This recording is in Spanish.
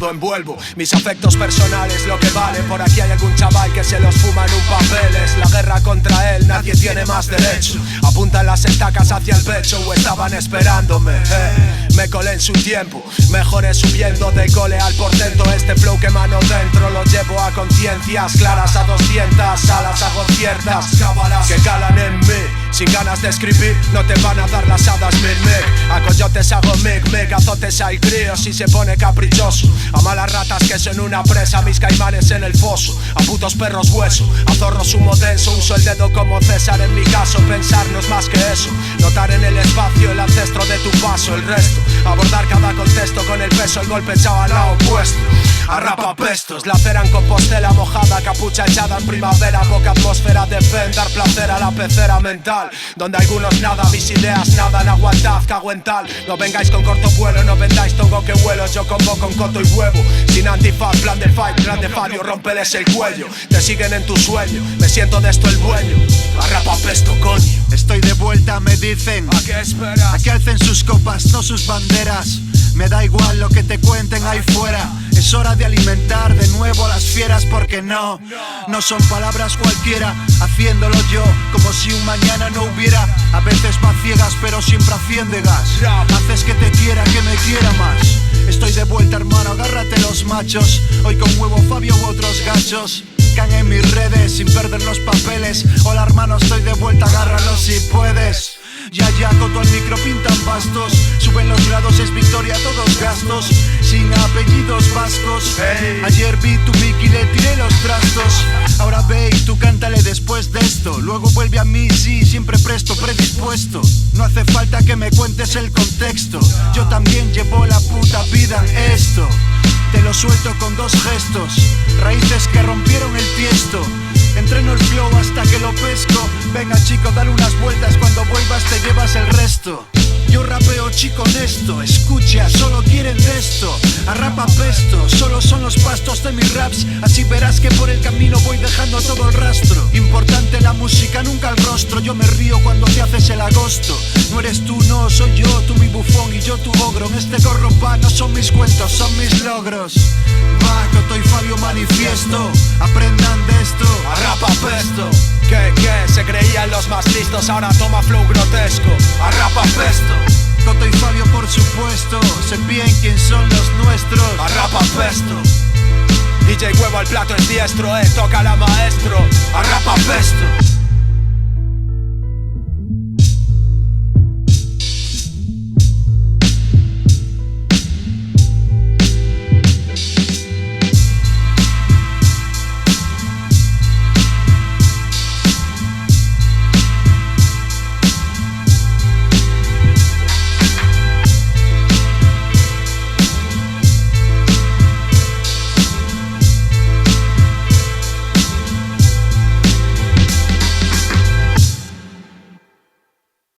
todo envuelvo. Mis afectos personales, lo que vale. Por aquí hay algún chaval que se los fuma en un papel. Es la guerra contra él, nadie tiene más derecho. Apuntan las estacas hacia el pecho o estaban esperándome. Me colé en su tiempo, mejoré subiendo de cole al portento. Este flow que mano dentro lo llevo a conciencias claras. A 200 alas hago ciertas cábalas que calan en mí. Sin ganas de escribir, no te van a dar las hadas mil. A coyotes hago mig, azotes hay críos si se pone caprichoso. A malas ratas que son una presa, mis caimanes en el foso. A putos perros hueso, a zorros humo denso. Uso el dedo como César en mi caso. Pensar no es más que eso, notar en el espacio el ancestro de tu paso. El resto, abordar cada contexto con el peso, el golpe echado al lado opuesto. A rapapestos, laceran con postela mojada, capucha echada en primavera. Poca atmósfera de fen, dar placer a la pecera mental, donde algunos nada, mis ideas nadan. Aguantad, cago en tal, no vengáis con corto vuelo. No vendáis tongo que vuelo, yo como con coto y huevo. Sin antifaz, plan de fight, grande fallo, rompeles el cuello. Te siguen en tu sueño, me siento de esto el dueño. A rapapesto, coño. Estoy de vuelta, me dicen. ¿A qué esperas? A que alcen sus copas, no sus banderas. Me da igual lo que te cuenten ahí fuera. Es hora de alimentar de nuevo a las fieras, porque no son palabras cualquiera. Haciéndolo yo, como si un mañana no hubiera. A veces va ciegas, pero siempre haciendo gas. Haces que te quiera, que me quiera más. Estoy de vuelta, hermano, agárrate los machos. Hoy con huevo Fabio u otros gachos. Can en mis redes sin perder los papeles. Hola hermano, estoy de vuelta, agárralo si puedes. Ya, coto al micro pintan bastos. Suben los grados, es victoria a todos gastos. Sin apellidos vascos. Ayer vi tu mic y le tiré los trastos. Ahora ve y tú cántale después de esto. Luego vuelve a mí, sí, siempre presto, predispuesto. No hace falta que me cuentes el contexto. Yo también llevo la puta vida en esto. Te lo suelto con dos gestos. Raíces que rompieron el tiesto. Entreno el flow hasta que lo pesco. Venga chico, dale unas vueltas. Cuando vuelvas te llevas el resto. Yo rapeo chico honesto. Escucha, solo quieren de esto. A rapapesto, solo son los pastos de mis raps. Así verás que por el camino voy dejando todo el rastro. Importante la música, nunca el rostro. Yo me río cuando te haces el agosto. No eres tú, no, soy yo, tú mi bufón y yo tu ogro. En este corro pa, no son mis cuentos, son mis logros. Va, Coto y Fabio manifiesto. Aprendan de esto. A rapapesto, que se creían los más listos, ahora toma flow grotesco. A rapapesto, Coto y Fabio por supuesto, sé bien quién son los nuestros. A rapapesto, DJ Huevo al plato es diestro, toca la maestro. A rapapesto.